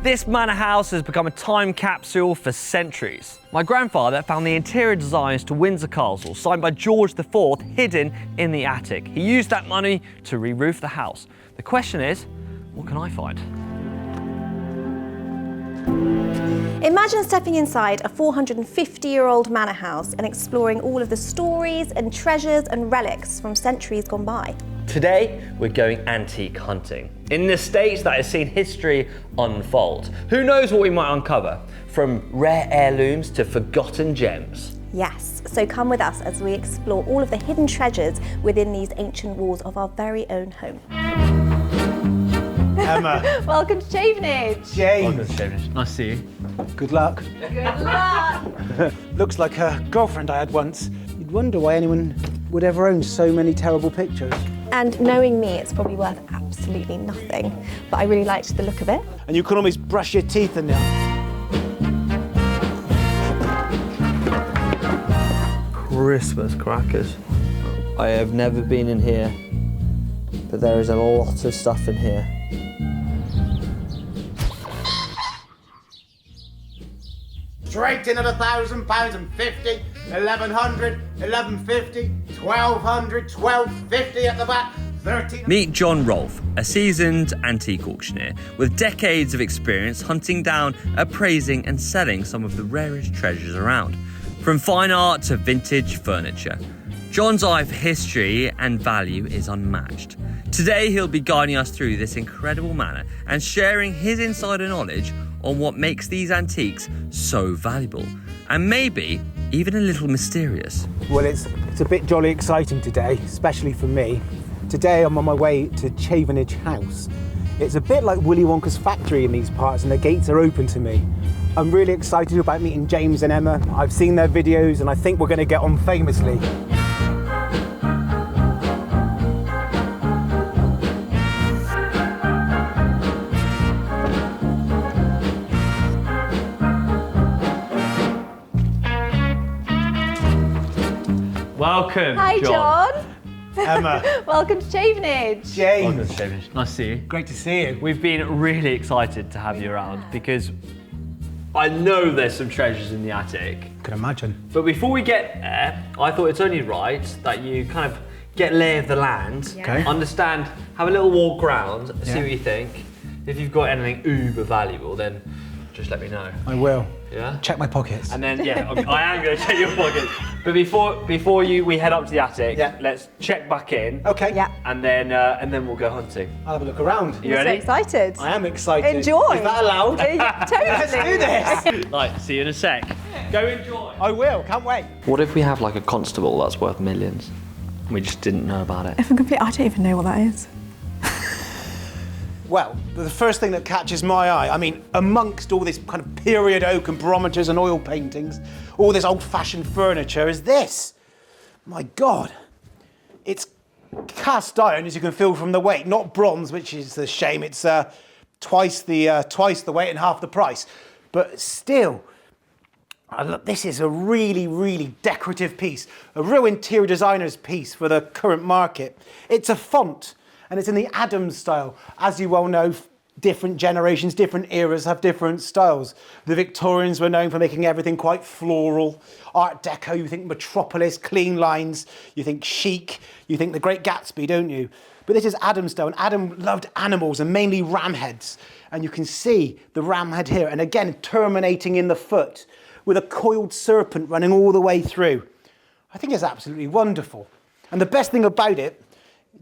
This manor house has become a time capsule for centuries. My grandfather found the interior designs to Windsor Castle, signed by George IV, hidden in the attic. He used that money to re-roof the house. The question is, what can I find? Imagine stepping inside a 450-year-old manor house and exploring all of the stories and treasures and relics from centuries gone by. Today, we're going antique hunting in an estate that has seen history unfold. Who knows what we might uncover, from rare heirlooms to forgotten gems. Yes, so come with us as we explore all of the hidden treasures within these ancient walls of our very own home. Emma. Welcome to Chavenage. James. Welcome to Chavenage. Nice to see you. Good luck. Good luck. Looks like a girlfriend I had once. You'd wonder why anyone would ever own so many terrible pictures. And knowing me, it's probably worth absolutely nothing, but I really liked the look of it. And you can always brush your teeth in there. Christmas crackers. I have never been in here, but there is a lot of stuff in here. Straight in at £1,000 and 50, 1,100, 1,150, 1,200, 1,250 at the back, 13. Meet John Rolfe, a seasoned antique auctioneer with decades of experience hunting down, appraising and selling some of the rarest treasures around, from fine art to vintage furniture. John's eye for history and value is unmatched. Today he'll be guiding us through this incredible manor and sharing his insider knowledge on what makes these antiques so valuable, and maybe even a little mysterious. Well, it's a bit jolly exciting today, especially for me. Today I'm on my way to Chavenage House. It's a bit like Willy Wonka's factory in these parts, and the gates are open to me. I'm really excited about meeting James and Emma. I've seen their videos and I think we're going to get on famously. Welcome, Hi, John. Emma. Welcome to Chavenage. James. Welcome to Chavenage. Nice to see you. Great to see you. We've been really excited to have you around because I know there's some treasures in the attic. Can imagine. But before we get there, I thought it's only right that you kind of get lay of the land, Okay. understand, have a little walk around, see Yeah. what you think. If you've got anything uber valuable, then just let me know. I will. Yeah? Check my pockets. And then, yeah, I am going to check your pockets. But before we head up to the attic, Yeah. let's check back in. Okay. Yeah. And then we'll go hunting. I'll have a look around. You I'm so ready? excited. I am excited. Enjoy. Is that allowed? Totally. Let's do this. Right, see you in a sec. Go enjoy. I will. Can't wait. What if we have like a constable that's worth millions? And we just didn't know about it. If I'm complete, I don't even know what that is. Well, the first thing that catches my eye, I mean, amongst all this kind of period oak and barometers and oil paintings, all this old-fashioned furniture, is this. My God. It's cast iron, as you can feel from the weight, not bronze, which is a shame. It's twice the weight and half the price. But still, this is a really, really decorative piece, a real interior designer's piece for the current market. It's a font. And it's in the Adams style. As you well know, different generations, different eras have different styles. The Victorians were known for making everything quite floral. Art Deco, you think Metropolis, clean lines. You think chic. You think The Great Gatsby, don't you? But this is Adams style, and Adam loved animals, and mainly ram heads. And you can see the ram head here, and again, terminating in the foot, with a coiled serpent running all the way through. I think it's absolutely wonderful. And the best thing about it,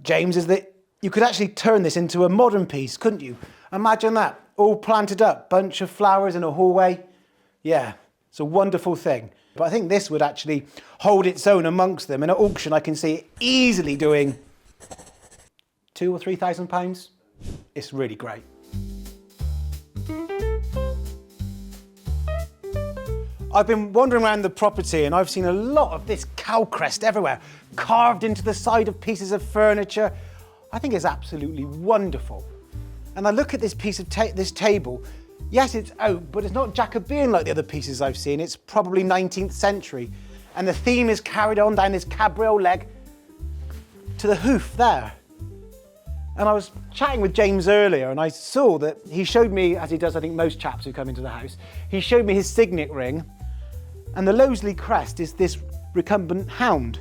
James, is that you could actually turn this into a modern piece, couldn't you? Imagine that, all planted up, bunch of flowers in a hallway. Yeah, it's a wonderful thing. But I think this would actually hold its own amongst them. In an auction, I can see it easily doing £2,000 or £3,000. It's really great. I've been wandering around the property and I've seen a lot of this cow crest everywhere, carved into the side of pieces of furniture. I think it's absolutely wonderful. And I look at this piece of this table. Yes, it's oak, but it's not Jacobean like the other pieces I've seen. It's probably 19th century. And the theme is carried on down this cabriole leg to the hoof there. And I was chatting with James earlier and I saw that he showed me, as he does I think most chaps who come into the house, he showed me his signet ring, and the Loseley crest is this recumbent hound.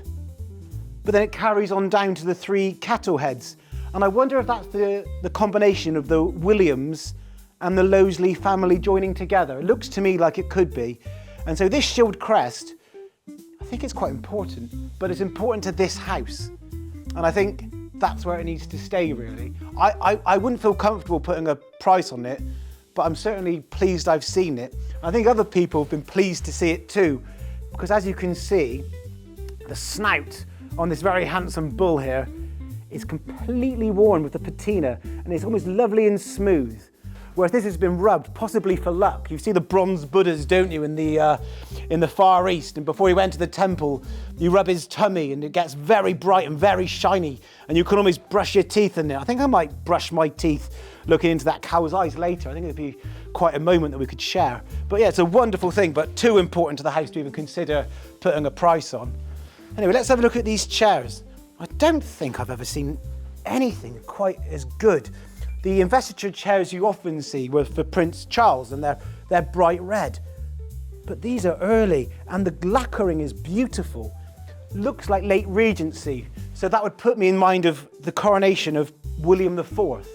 But then it carries on down to the 3 cattle heads. And I wonder if that's the combination of the Williams and the Loseley family joining together. It looks to me like it could be. And so this shield crest, I think it's quite important, but it's important to this house. And I think that's where it needs to stay, really. I wouldn't feel comfortable putting a price on it, but I'm certainly pleased I've seen it. I think other people have been pleased to see it too, because as you can see, the snout on this very handsome bull here is completely worn with the patina, and it's almost lovely and smooth. Whereas this has been rubbed, possibly for luck. You see the bronze Buddhas, don't you, in the Far East? And before he went to the temple, you rub his tummy and it gets very bright and very shiny, and you can almost brush your teeth in it. I think I might brush my teeth looking into that cow's eyes later. I think it'd be quite a moment that we could share. But yeah, it's a wonderful thing, but too important to the house to even consider putting a price on. Anyway, let's have a look at these chairs. I don't think I've ever seen anything quite as good. The investiture chairs you often see were for Prince Charles, and they're bright red. But these are early, and the lacquering is beautiful. Looks like late Regency, so that would put me in mind of the coronation of William IV.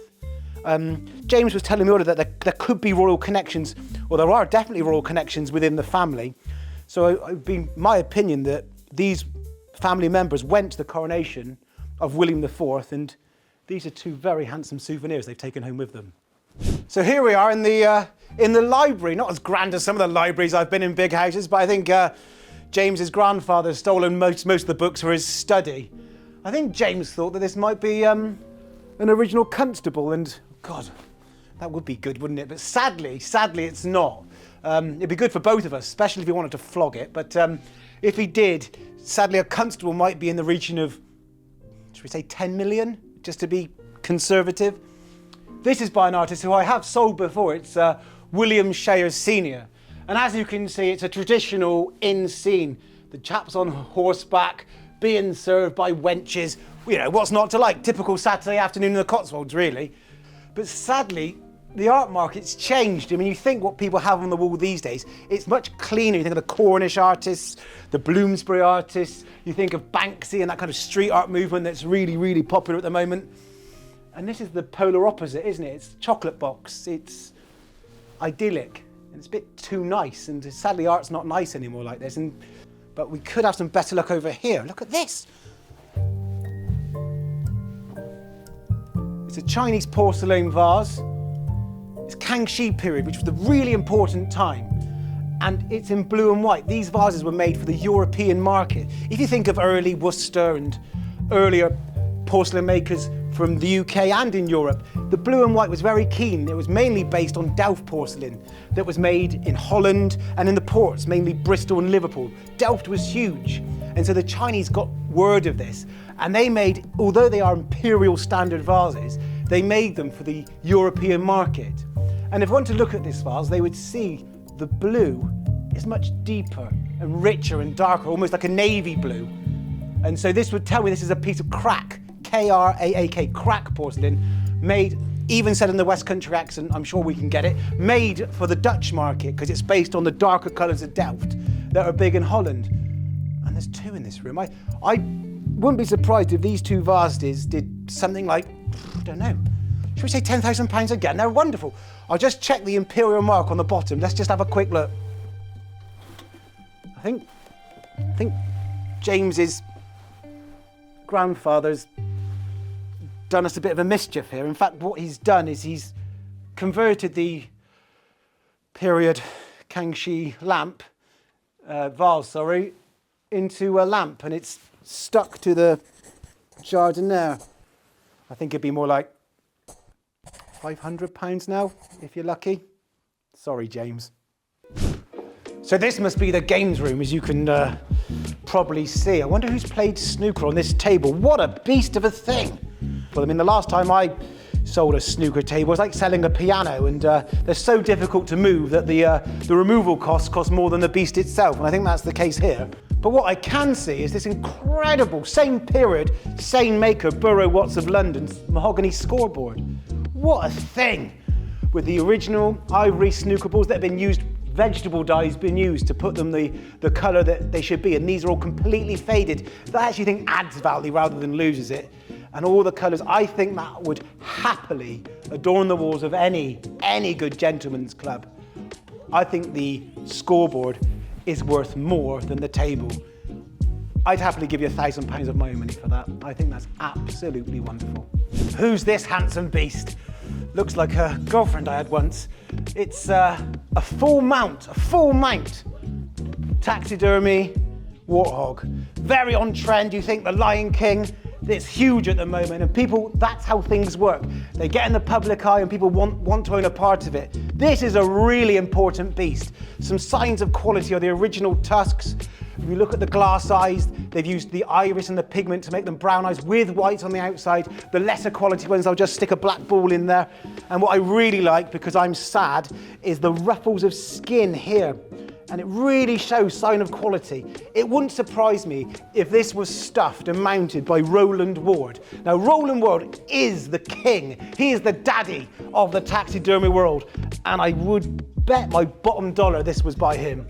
James was telling me earlier that there could be royal connections, or there are definitely royal connections within the family. So it would be my opinion that these family members went to the coronation of William IV, and these are 2 very handsome souvenirs they've taken home with them. So here we are in the library, not as grand as some of the libraries I've been in big houses, but I think James's grandfather stolen most of the books for his study. I think James thought that this might be an original constable, and God, that would be good, wouldn't it? But sadly it's not. It'd be good for both of us, especially if he wanted to flog it, but if he did, sadly a constable might be in the region of, should we say 10 million? Just to be conservative. This is by an artist who I have sold before. It's William Shayers Sr. And as you can see, it's a traditional inn scene. The chap's on horseback, being served by wenches. You know, what's not to like? Typical Saturday afternoon in the Cotswolds, really. But sadly, the art market's changed. I mean, you think what people have on the wall these days, it's much cleaner. You think of the Cornish artists, the Bloomsbury artists, you think of Banksy and that kind of street art movement that's really, really popular at the moment. And this is the polar opposite, isn't it? It's chocolate box, it's idyllic, and it's a bit too nice, and sadly art's not nice anymore like this. But we could have some better luck over here. Look at this. It's a Chinese porcelain vase. It's Kangxi period, which was the really important time, and it's in blue and white. These vases were made for the European market. If you think of early Worcester and earlier porcelain makers from the UK and in Europe, the blue and white was very keen. It was mainly based on Delft porcelain that was made in Holland and in the ports, mainly Bristol and Liverpool. Delft was huge, and so the Chinese got word of this, and they made, although they are imperial standard vases, they made them for the European market. And if one to look at this vase, they would see the blue is much deeper and richer and darker, almost like a navy blue. And so this would tell me this is a piece of crack, K-R-A-A-K, crack porcelain, made, even said in the West Country accent, I'm sure we can get it, made for the Dutch market, because it's based on the darker colours of Delft that are big in Holland. And there's 2 in this room. I wouldn't be surprised if these 2 vases did something like, I don't know, should we say £10,000 again? They're wonderful. I'll just check the imperial mark on the bottom. Let's just have a quick look. I think James's grandfather's done us a bit of a mischief here. In fact, what he's done is he's converted the period Kangxi lamp, vase, into a lamp, and it's stuck to the jardiniere. I think it'd be more like £500 now, if you're lucky. Sorry, James. So this must be the games room, as you can probably see. I wonder who's played snooker on this table. What a beast of a thing. Well, I mean, the last time I sold a snooker table was like selling a piano, and they're so difficult to move that the removal costs cost more than the beast itself. And I think that's the case here. But what I can see is this incredible, same period, same maker, Borough Watts of London's mahogany scoreboard. What a thing! With the original ivory snooker balls that have been used, vegetable dye's been used to put them the colour that they should be, and these are all completely faded. That I actually think adds value rather than loses it. And all the colours, I think that would happily adorn the walls of any good gentleman's club. I think the scoreboard is worth more than the table. I'd happily give you £1,000 of my own money for that. I think that's absolutely wonderful. Who's this handsome beast? Looks like a girlfriend I had once. It's a full mount. Taxidermy, warthog. Very on trend. You think the Lion King, it's huge at the moment, and people, that's how things work. They get in the public eye and people want to own a part of it. This is a really important beast. Some signs of quality are the original tusks. If you look at the glass eyes, they've used the iris and the pigment to make them brown eyes with whites on the outside. The lesser quality ones, they'll just stick a black ball in there. And what I really like, because I'm sad, is the ruffles of skin here. And it really shows sign of quality. It wouldn't surprise me if this was stuffed and mounted by Roland Ward. Now, Roland Ward is the king. He is the daddy of the taxidermy world. And I would bet my bottom dollar this was by him.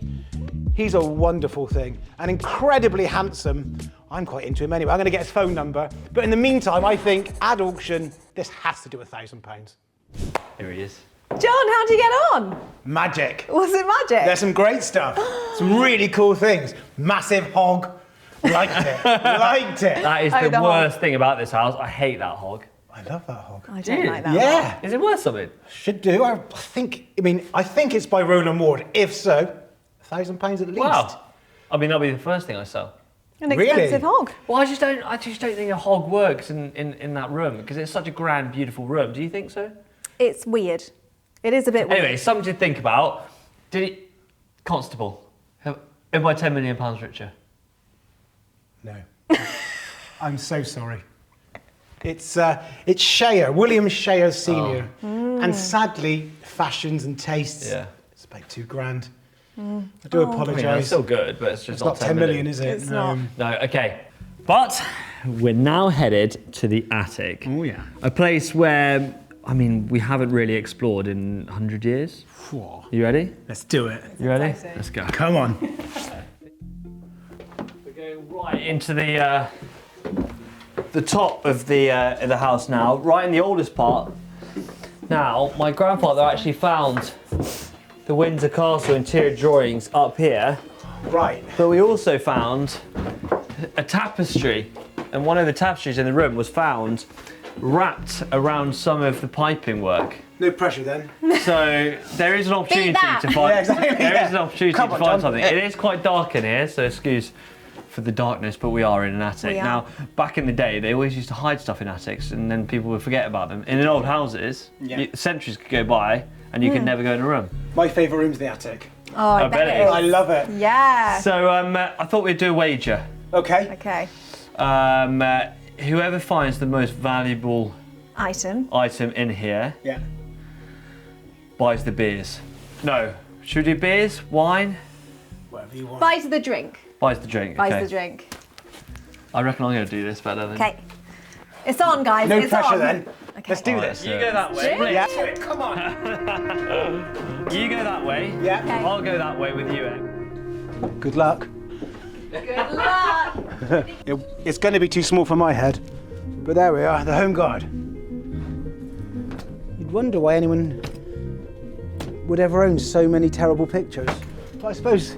He's a wonderful thing and incredibly handsome. I'm quite into him anyway. I'm going to get his phone number. But in the meantime, I think at auction, this has to do £1,000. Here he is. John, how'd you get on? Magic. Was it magic? There's some great stuff. Some really cool things. Massive hog. Liked it. Liked it. That is the worst thing about this house. I hate that hog. I love that hog. I don't like that. Yeah. Is it worth something? Should do. I think it's by Roland Ward. If so, £1,000 at least. Wow. I mean, that'll be the first thing I sell. An expensive hog. Well, I just don't think a hog works in that room because it's such a grand, beautiful room. Do you think so? It's weird. It is a bit weird. Anyway, something to think about. Constable, am I £10 million richer? No. I'm so sorry. It's Shea, William Shea Senior, and sadly, fashions and tastes. Yeah. It's about £2,000. I do apologise. I mean, it's still good, but it's just not 10 million, is it? It's not. No, okay. But we're now headed to the attic. Oh yeah. A place where, I mean, we haven't really explored in 100 years. Whoa. You ready? Let's do it. You ready? Exciting. Let's go. Come on. We're going right into the top of the house now, right in the oldest part. Now, my grandfather actually found the Windsor Castle interior drawings up here. Right. But we also found a tapestry, and one of the tapestries in the room was found wrapped around some of the piping work. No pressure then. So there is an opportunity to find. Yeah, exactly. There is an opportunity Come to on, find John. something. It is quite dark in here, so excuse for the darkness, but we are in an attic. We are. Now, back in the day, they always used to hide stuff in attics, and then people would forget about them. In old houses, centuries could go by, and you could never go in a room. My favourite room's the attic. Oh, I bet it is. I love it. Yeah. So I thought we'd do a wager. Okay. Okay. Whoever finds the most valuable Item. in here Yeah. buys the beers. No, should we do beers, wine? Whatever you want. Buys the drink. Buys the drink. Buys okay. the drink. I reckon I'm going to do this better than. Okay. It's on, guys. No it's pressure on. then. Okay. Let's do Alright, this. so- You go that way. Yeah. Come on. You go that way. Yeah. Okay. I'll go that way with you, Em. Good luck. Good luck. It's going to be too small for my head, but there we are, the home guard. You'd wonder why anyone would ever own so many terrible pictures. But I suppose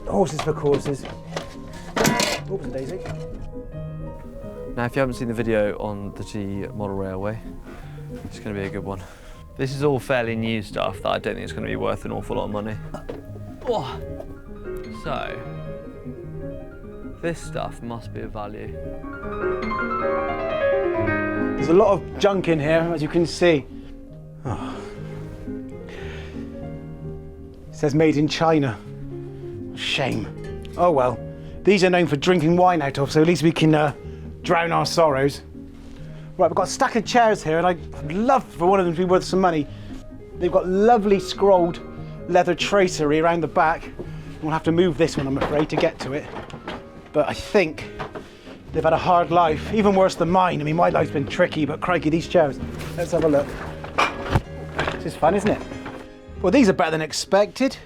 horses for courses. Oops, Daisy. Now, if you haven't seen the video on the T model railway, it's going to be a good one. This is all fairly new stuff that I don't think is going to be worth an awful lot of money. Oh. So, this stuff must be of value. There's a lot of junk in here, as you can see. Oh. It says made in China. Shame. Oh well. These are known for drinking wine out of, so at least we can drown our sorrows. Right, we've got a stack of chairs here, and I'd love for one of them to be worth some money. They've got lovely scrolled leather tracery around the back. We'll have to move this one, I'm afraid, to get to it. but I think they've had a hard life, even worse than mine. I mean, my life's been tricky, but crikey, these chairs. Let's have a look. This is fun, isn't it? Well, these are better than expected.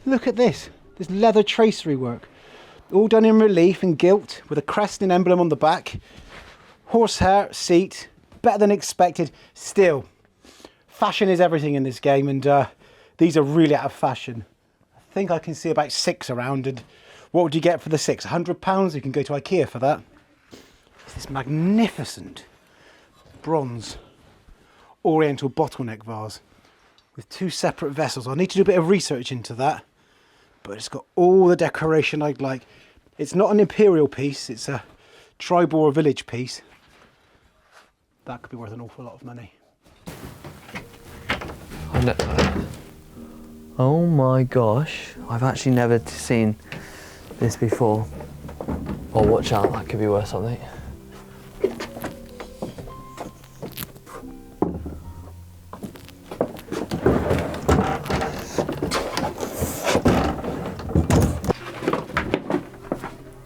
Look at this. This leather tracery work. All done in relief and gilt with a cresting emblem on the back. Horsehair seat, better than expected. Still, fashion is everything in this game, and these are really out of fashion. I think I can see about 6 around, and what would you get for the 6? £100? You can go to IKEA for that. This magnificent bronze oriental bottleneck vase with 2 separate vessels. I'll need to do a bit of research into that, but it's got all the decoration I'd like. It's not an imperial piece, it's a tribe or a village piece. That could be worth an awful lot of money. Oh my gosh, I've actually never seen this before. Oh, watch out, that could be worth something.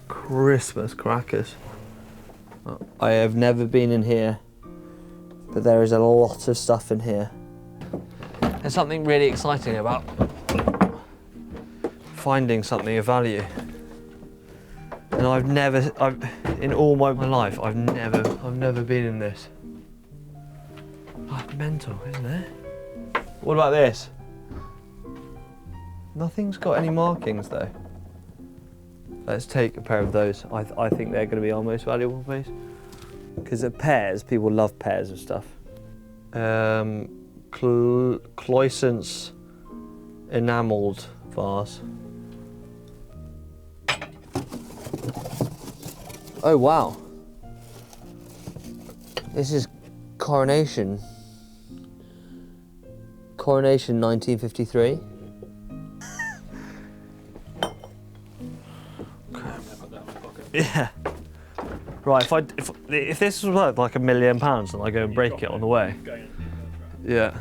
Christmas crackers. I have never been in here, but there is a lot of stuff in here. There's something really exciting about finding something of value. And in all my life, I've never been in this. Oh, it's mental, isn't it? What about this? Nothing's got any markings though. Let's take a pair of those. I think they're going to be our most valuable piece. Because of pears, people love pears of stuff. Cloisance enamelled vase. Oh wow. This is Coronation. Coronation 1953. Yeah. Right, if this was worth like £1 million and I go and break it on the way. Yeah.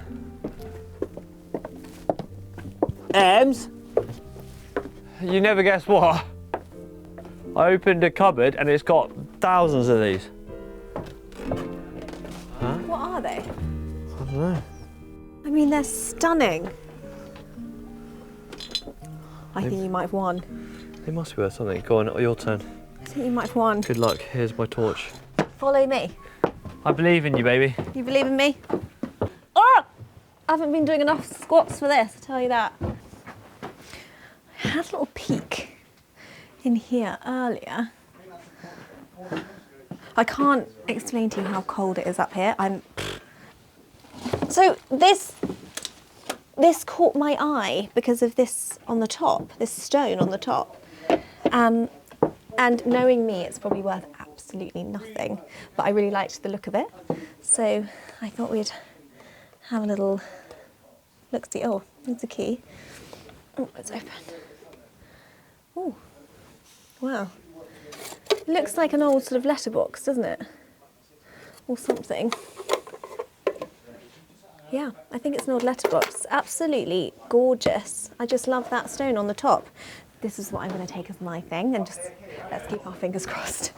Ems, you never guess what? I opened a cupboard and it's got thousands of these. Huh? What are they? I don't know. I mean, they're stunning. I think you might have won. They must be worth something. Go on, your turn. I think you might have won. Good luck. Here's my torch. Follow me. I believe in you, baby. You believe in me? Oh! I haven't been doing enough squats for this, I'll tell you that. I had a little peek in here earlier. I can't explain to you how cold it is up here. So this caught my eye because of this on the top, this stone on the top. And knowing me, it's probably worth absolutely nothing, but I really liked the look of it. So I thought we'd have a little look-see. Oh, there's a key. Oh, it's open. Oh, wow. It looks like an old sort of letterbox, doesn't it? Or something. Yeah, I think it's an old letterbox. Absolutely gorgeous. I just love that stone on the top. This is what I'm going to take as my thing, and just let's keep our fingers crossed.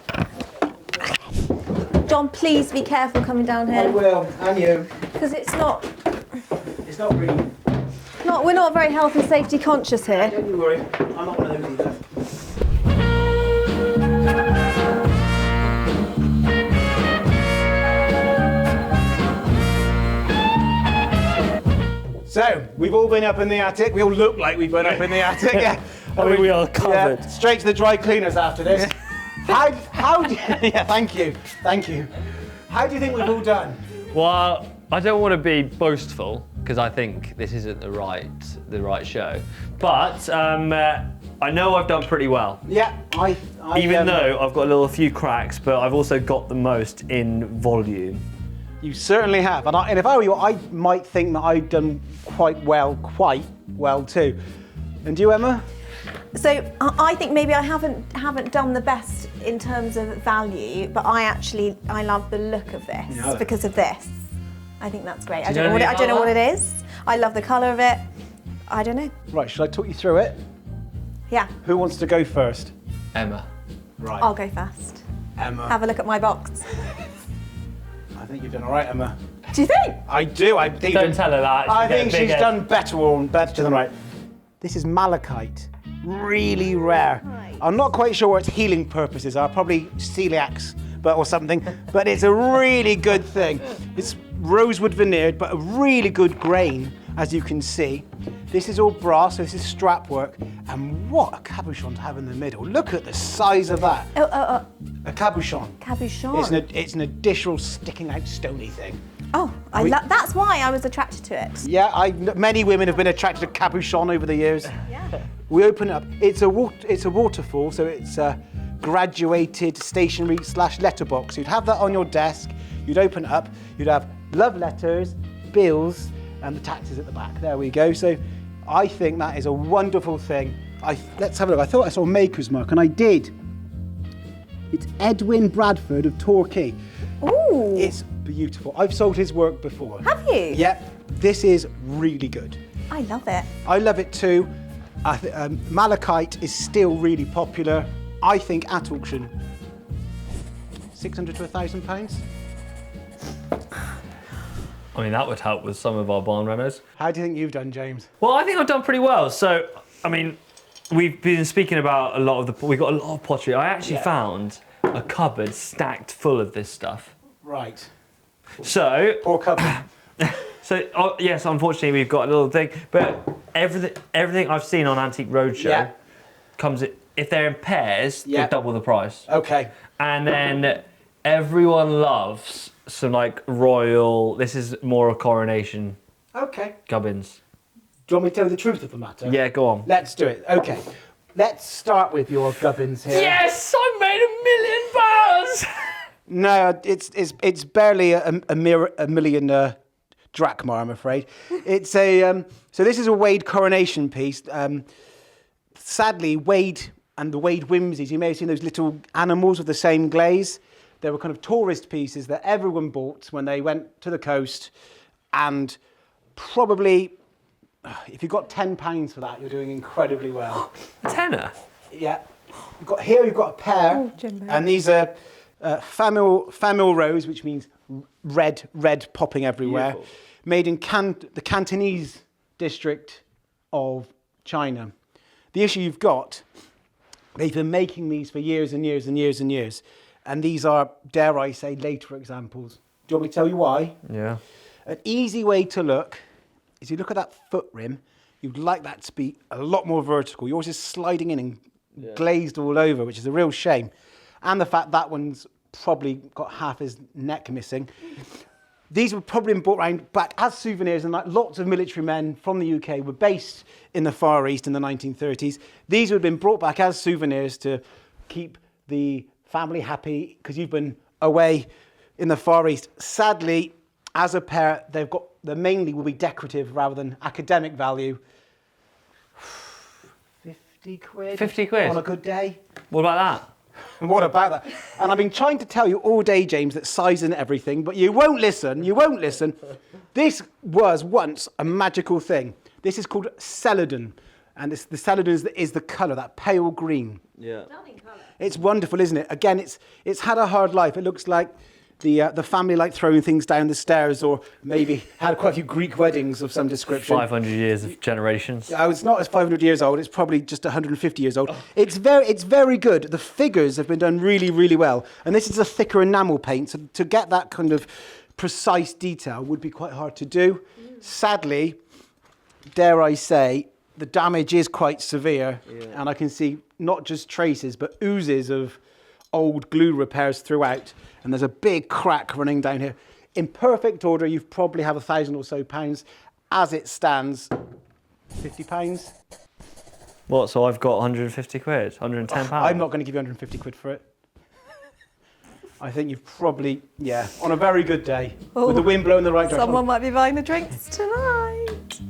John, please be careful coming down here. I will, and you. Because it's not really. we're not very health and safety conscious here. Don't you worry, I'm not one of those either. So, we've all been up in the attic. We all look like we've been up in the attic. Yeah. I mean, we are covered. Yeah, straight to the dry cleaners after this. How do yeah, thank you. How do you think we've all done? Well, I don't want to be boastful because I think this isn't the right show. But I know I've done pretty well. Yeah, Even though I've got a few cracks, but I've also got the most in volume. You certainly have, and if I were you, I might think that I've done quite well too. And you, Emma? So I think maybe I haven't done the best in terms of value, but I love the look of this because of this. I think that's great. I don't know what it is. I love the colour of it. I don't know. Right, should I talk you through it? Yeah. Who wants to go first? Emma. Right. I'll go first. Emma. Have a look at my box. I think you've done all right, Emma. Do you think? I do. I think. Don't tell her that. I She'll get think a big she's head. done better than right. This is malachite. Really rare. Right. I'm not quite sure what its healing purposes are. Probably celiacs, or something. But it's a really good thing. It's rosewood veneered, but a really good grain, as you can see. This is all brass, so this is strap work. And what a cabochon to have in the middle. Look at the size of that. Oh, A cabochon. cabochon. It's an additional sticking out stony thing. Oh, that's why I was attracted to it. Yeah, many women have been attracted to cabochon over the years. Yeah. We open it up. It's a waterfall, so it's a graduated stationery / letterbox. You'd have that on your desk. You'd open it up. You'd have love letters, bills, and the taxes at the back. There we go. So I think that is a wonderful thing. Let's have a look. I thought I saw Maker's Mark, and I did. It's Edwin Bradford of Torquay. Ooh. It's beautiful. I've sold his work before. Have you? Yep. This is really good. I love it. I love it too. Malachite is still really popular. I think at auction, £600 to £1,000. I mean, that would help with some of our barn renos. How do you think you've done, James? Well, I think I've done pretty well. So, I mean, we've been speaking about we've got a lot of pottery. I actually found a cupboard stacked full of this stuff. Right. So, Poor cupboard. yes, unfortunately, we've got a little thing, but everything I've seen on Antique Roadshow comes, if they're in pairs, they're double the price. Okay. And then everyone loves some like royal, this is more a coronation Okay. gubbins. Do you want me to tell you the truth of the matter? Yeah, go on. Let's do it. Okay. Let's start with your gubbins here. Yes, I made £1 million! No, it's barely a million drachma, I'm afraid. It's a so this is a Wade coronation piece. Sadly, Wade and the Wade Whimsies, you may have seen those little animals with the same glaze. They were kind of tourist pieces that everyone bought when they went to the coast, and probably if you got £10 for that, you're doing incredibly well. A tenner? Yeah. You've got a pair, and these are famille rose, which means red popping everywhere, Beautiful. made in the Cantonese district of China. The issue you've got, they've been making these for years and years and years and years, and these are, dare I say, later examples. Do you want me to tell you why? Yeah. An easy way to look is you look at that foot rim, you'd like that to be a lot more vertical. Yours is sliding in and glazed all over, which is a real shame. And the fact that one's probably got half his neck missing. These were probably been brought back as souvenirs, and like lots of military men from the UK were based in the Far East in the 1930s. These would have been brought back as souvenirs to keep the family happy, because you've been away in the Far East. Sadly, as a pair, they mainly will be decorative rather than academic value. 50 quid? 50 quid? On a good day. What about that? What about that? And I've been trying to tell you all day, James, that size and everything, but you won't listen. You won't listen. This was once a magical thing. This is called celadon. And the celadon is the colour, that pale green. Yeah. It's wonderful, isn't it? Again, it's had a hard life. It looks like the family like throwing things down the stairs, or maybe had quite a few Greek weddings of some description. 500 years of generations. Oh, it's not as 500 years old. It's probably just 150 years old. It's very good. The figures have been done really, really well. And this is a thicker enamel paint, so to get that kind of precise detail would be quite hard to do. Sadly, dare I say, the damage is quite severe, and I can see not just traces, but oozes of old glue repairs throughout. And there's a big crack running down here. In perfect order, you probably have £1,000 or so. As it stands, £50. What, so I've got 150 quid, 110 pounds? I'm not going to give you 150 quid for it. I think you've probably, on a very good day, with the wind blowing the right direction. Someone might be buying the drinks tonight.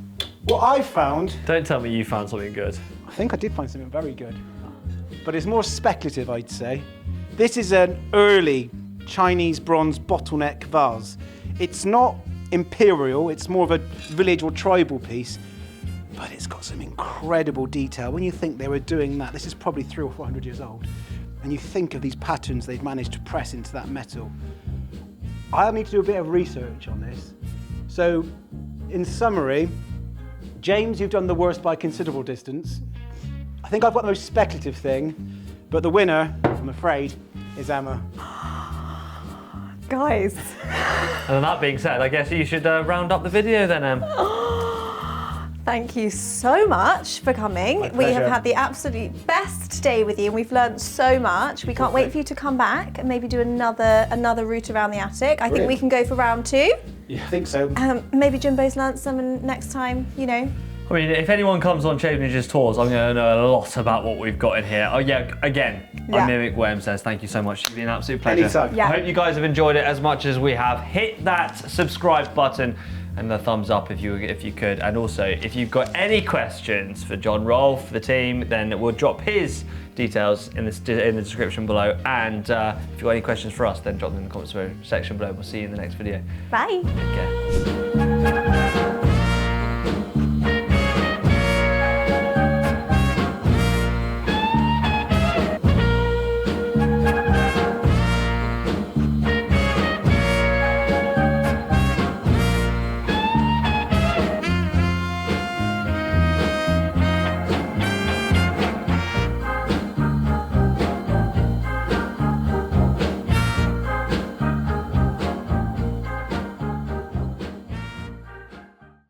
What I found, Don't tell me you found something good. I think I did find something very good, but it's more speculative, I'd say. This is an early Chinese bronze bottleneck vase. It's not imperial, it's more of a village or tribal piece, but it's got some incredible detail. When you think they were doing that, this is probably 300 or 400 years old. and you think of these patterns they've managed to press into that metal. I'll need to do a bit of research on this. So, in summary, James, you've done the worst by a considerable distance. I think I've got the most speculative thing, but the winner, I'm afraid, is Emma. Guys. And that being said, I guess you should round up the video then, Em. Thank you so much for coming. We have pleasure. had the absolute best day with you and we've learned so much. We can't wait for you to come back and maybe do another route around the attic. I think we can go for round 2. Yeah, I think so. Maybe Jimbo's learnt some and next time, you know. I mean, if anyone comes on Shave Ninjas Tours, I'm going to know a lot about what we've got in here. Oh yeah, again, Yeah. I'm Mimic Worm says thank you so much. It's been an absolute pleasure. Anytime. Yeah. I hope you guys have enjoyed it as much as we have. Hit that subscribe button and the thumbs up if you could. And also, if you've got any questions for John Rolfe, the team, then we'll drop his details in the description below. And if you've got any questions for us, then drop them in the comments section below. We'll see you in the next video. Bye. Take care.